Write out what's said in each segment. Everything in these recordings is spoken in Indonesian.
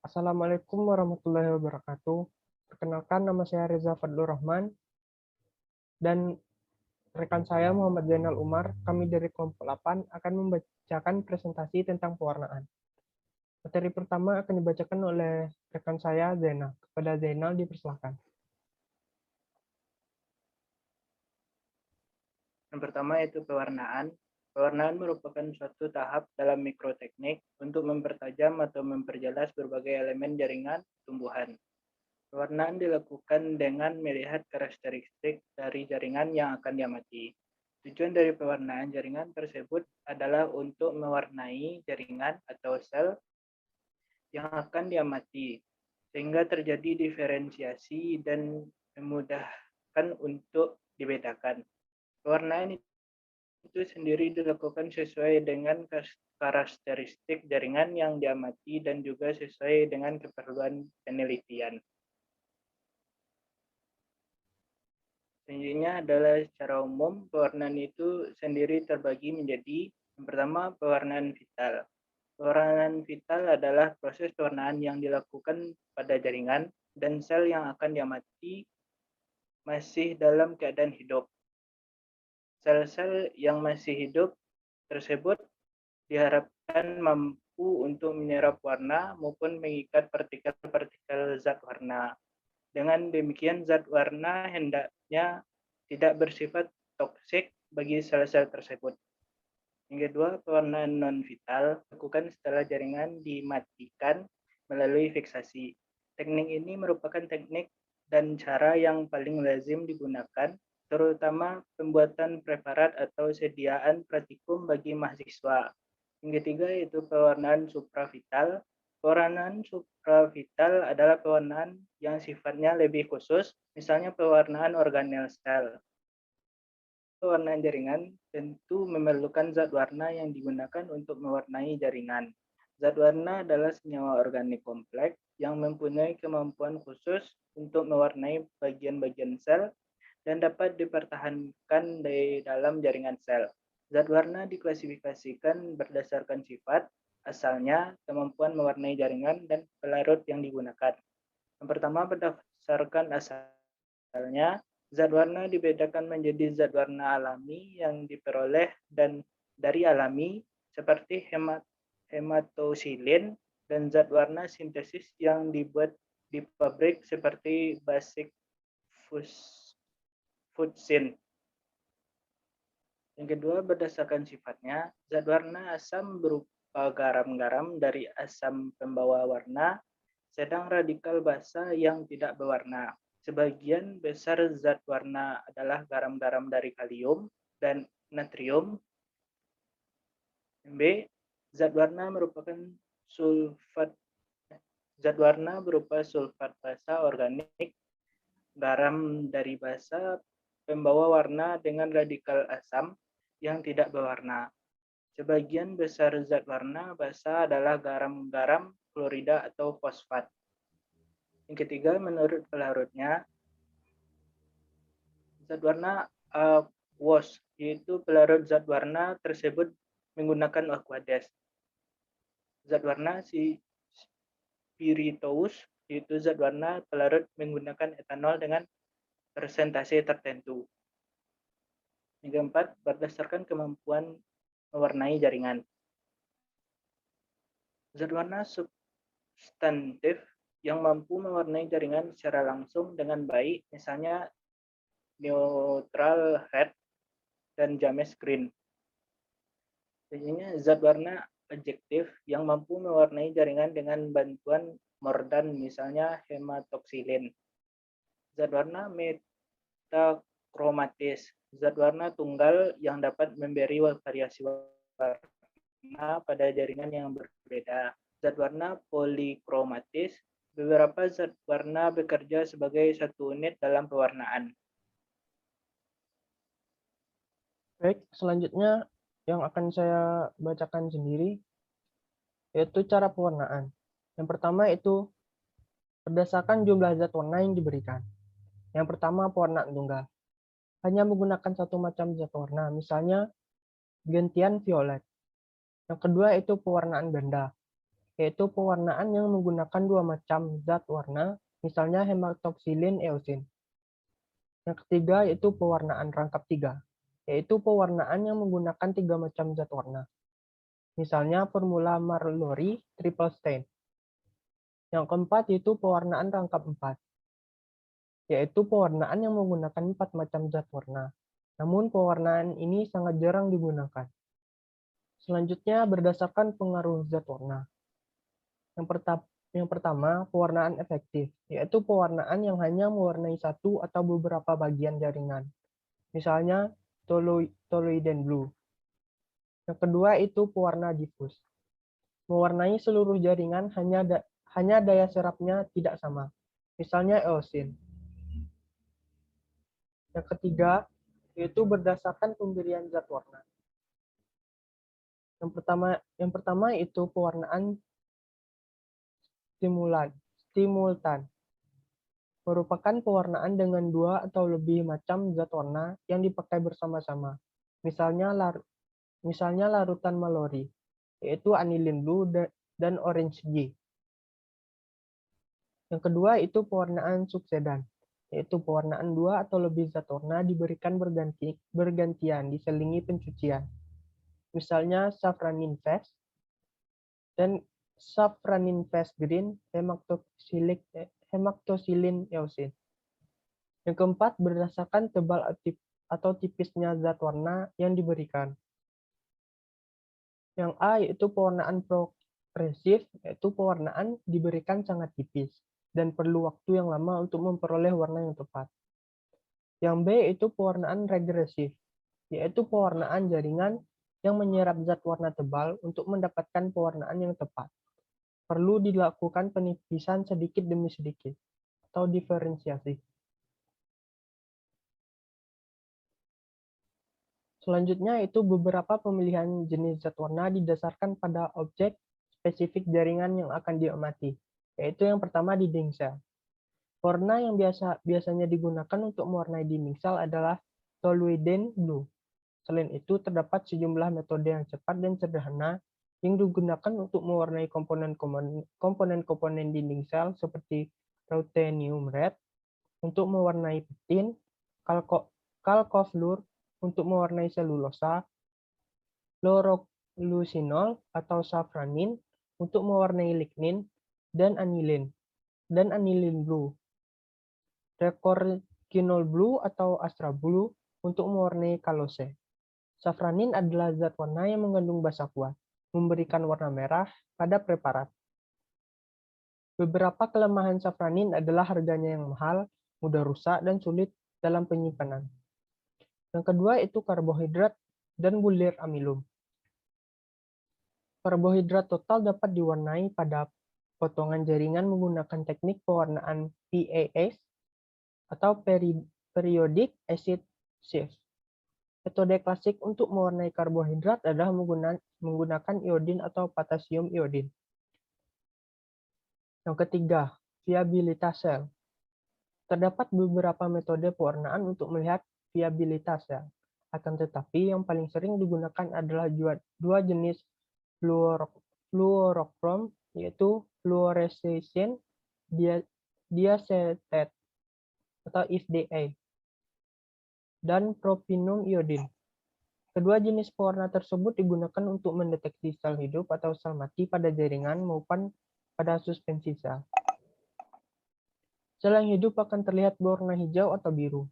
Assalamualaikum warahmatullahi wabarakatuh. Perkenalkan, nama saya Reza Fadlur Rahman dan rekan saya Muhammad Zainal Umar. Kami dari kelompok 8 akan membacakan presentasi tentang pewarnaan. Materi pertama akan dibacakan oleh rekan saya Zainal. Kepada Zainal dipersilakan. Yang pertama yaitu pewarnaan. Pewarnaan merupakan suatu tahap dalam mikroteknik untuk mempertajam atau memperjelas berbagai elemen jaringan tumbuhan. Pewarnaan dilakukan dengan melihat karakteristik dari jaringan yang akan diamati. Tujuan dari pewarnaan jaringan tersebut adalah untuk mewarnai jaringan atau sel yang akan diamati, sehingga terjadi diferensiasi dan memudahkan untuk dibedakan. Pewarnaan itu sendiri dilakukan sesuai dengan karakteristik jaringan yang diamati dan juga sesuai dengan keperluan penelitian. Selanjutnya adalah secara umum, pewarnaan itu sendiri terbagi menjadi yang pertama pewarnaan vital. Pewarnaan vital adalah proses pewarnaan yang dilakukan pada jaringan dan sel yang akan diamati masih dalam keadaan hidup. Sel-sel yang masih hidup tersebut diharapkan mampu untuk menyerap warna maupun mengikat partikel-partikel zat warna. Dengan demikian, zat warna hendaknya tidak bersifat toksik bagi sel-sel tersebut. Yang kedua, pewarnaan non-vital dilakukan setelah jaringan dimatikan melalui fiksasi. Teknik ini merupakan teknik dan cara yang paling lazim digunakan, terutama pembuatan preparat atau sediaan praktikum bagi mahasiswa. Yang ketiga yaitu pewarnaan supravital. Pewarnaan supravital adalah pewarnaan yang sifatnya lebih khusus, misalnya pewarnaan organel sel. Pewarnaan jaringan tentu memerlukan zat warna yang digunakan untuk mewarnai jaringan. Zat warna adalah senyawa organik kompleks yang mempunyai kemampuan khusus untuk mewarnai bagian-bagian sel dan dapat dipertahankan di dalam jaringan sel. Zat warna diklasifikasikan berdasarkan sifat, asalnya, kemampuan mewarnai jaringan, dan pelarut yang digunakan. Yang pertama, berdasarkan asalnya, zat warna dibedakan menjadi zat warna alami yang diperoleh dan dari alami seperti hematosilin dan zat warna sintesis yang dibuat di pabrik seperti basic fuchsin. Yang kedua, berdasarkan sifatnya, zat warna asam berupa garam-garam dari asam pembawa warna, sedang radikal basa yang tidak berwarna. Sebagian besar zat warna adalah garam-garam dari kalium dan natrium. B. Zat warna merupakan sulfat. Zat warna berupa sulfat basa organik, garam dari basa, pembawa warna dengan radikal asam yang tidak berwarna. Sebagian besar zat warna basa adalah garam-garam, klorida, atau fosfat. Yang ketiga, menurut pelarutnya, zat warna aqueous, yaitu pelarut zat warna tersebut menggunakan aqueous. Zat warna spirituous, yaitu zat warna pelarut menggunakan etanol dengan persentase tertentu. Yang keempat, berdasarkan kemampuan mewarnai jaringan. Zat warna substantif yang mampu mewarnai jaringan secara langsung dengan baik, misalnya neutral red dan James green. Selanjutnya, zat warna adjektif yang mampu mewarnai jaringan dengan bantuan mordan, misalnya hematoksilin. Zat warna metakromatis, zat warna tunggal yang dapat memberi variasi warna pada jaringan yang berbeda. Zat warna polikromatis, beberapa zat warna bekerja sebagai satu unit dalam pewarnaan. Baik, selanjutnya yang akan saya bacakan sendiri yaitu cara pewarnaan. Yang pertama itu berdasarkan jumlah zat warna yang diberikan. Yang pertama, pewarnaan tunggal. Hanya menggunakan satu macam zat warna, misalnya gentian violet. Yang kedua itu pewarnaan ganda. yaitu pewarnaan yang menggunakan dua macam zat warna, misalnya hematoksilin eosin. Yang ketiga yaitu pewarnaan rangkap tiga, yaitu pewarnaan yang menggunakan tiga macam zat warna, misalnya formula Marlori triple stain. Yang keempat yaitu pewarnaan rangkap 4, yaitu pewarnaan yang menggunakan 4 macam zat warna. Namun pewarnaan ini sangat jarang digunakan. Selanjutnya berdasarkan pengaruh zat warna. Yang pertama, pewarnaan efektif, yaitu pewarnaan yang hanya mewarnai satu atau beberapa bagian jaringan. Misalnya toluidine blue. Yang kedua itu pewarna difus. Mewarnai seluruh jaringan hanya daya serapnya tidak sama. Misalnya eosin. Yang ketiga, yaitu berdasarkan pemberian zat warna. Yang pertama itu pewarnaan simultan. Merupakan pewarnaan dengan dua atau lebih macam zat warna yang dipakai bersama-sama. Misalnya larutan Mallory, yaitu anilin blue dan orange G. Yang kedua itu pewarnaan suksedan, yaitu pewarnaan dua atau lebih zat warna diberikan bergantian diselingi pencucian. Misalnya safranin fast dan safranin fast green hematoksilin eosin. Yang keempat, berdasarkan tebal atau tipisnya zat warna yang diberikan. Yang A yaitu pewarnaan progresif, yaitu pewarnaan diberikan sangat tipis dan perlu waktu yang lama untuk memperoleh warna yang tepat. Yang B itu pewarnaan regresif, yaitu pewarnaan jaringan yang menyerap zat warna tebal untuk mendapatkan pewarnaan yang tepat. Perlu dilakukan penipisan sedikit demi sedikit atau diferensiasi. Selanjutnya itu beberapa pemilihan jenis zat warna didasarkan pada objek spesifik jaringan yang akan diamati, yaitu yang pertama dinding sel. Warna yang biasanya digunakan untuk mewarnai dinding sel adalah toluidine blue. Selain itu, terdapat sejumlah metode yang cepat dan sederhana yang digunakan untuk mewarnai komponen dinding sel seperti ruthenium red untuk mewarnai pektin, kalkofluor untuk mewarnai selulosa, fluorolusinol atau safranin untuk mewarnai lignin, dan anilin blue, rekorkinol blue atau astra blue untuk mewarnai kalose. Safranin adalah zat warna yang mengandung basa kuat, memberikan warna merah pada preparat. Beberapa kelemahan safranin adalah harganya yang mahal, mudah rusak, dan sulit dalam penyimpanan. Yang kedua itu karbohidrat dan bulir amilum. Karbohidrat total dapat diwarnai pada potongan jaringan menggunakan teknik pewarnaan PAS atau periodic acid shift. Metode klasik untuk mewarnai karbohidrat adalah menggunakan iodin atau potasium iodin. Yang ketiga, viabilitas sel. Terdapat beberapa metode pewarnaan untuk melihat viabilitas sel. Akan tetapi, yang paling sering digunakan adalah dua jenis fluorokrom, yaitu fluorescein diacetate atau FDA, dan propinom iodin. Kedua jenis pewarna tersebut digunakan untuk mendeteksi sel hidup atau sel mati pada jaringan maupun pada suspensi sel. Sel yang hidup akan terlihat berwarna hijau atau biru.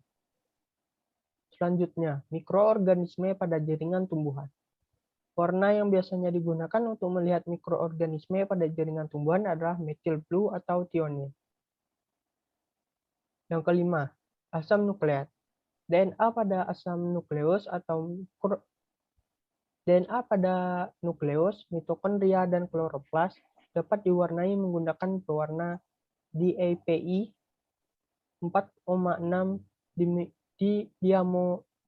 Selanjutnya, mikroorganisme pada jaringan tumbuhan. Warna yang biasanya digunakan untuk melihat mikroorganisme pada jaringan tumbuhan adalah methyl blue atau thionin. Yang kelima, asam nukleat. DNA pada asam nukleus atau DNA pada nukleus, mitokondria, dan kloroplas dapat diwarnai menggunakan pewarna DAPI 4,6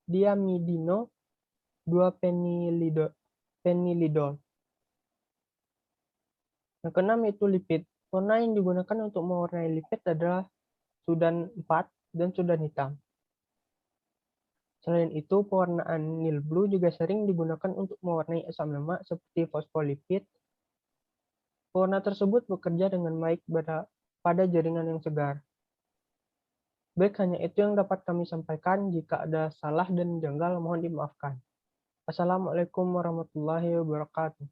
diamidino 2-penilidol. Yang keenam itu lipid. Warna yang digunakan untuk mewarnai lipid adalah sudan 4 dan sudan hitam. Selain itu, pewarnaan nil blue juga sering digunakan untuk mewarnai asam lemak seperti fosfolipid Pewarna tersebut bekerja dengan baik pada jaringan yang segar. Baik, hanya itu yang dapat kami sampaikan. Jika ada salah dan janggal, mohon dimaafkan. Assalamualaikum warahmatullahi wabarakatuh.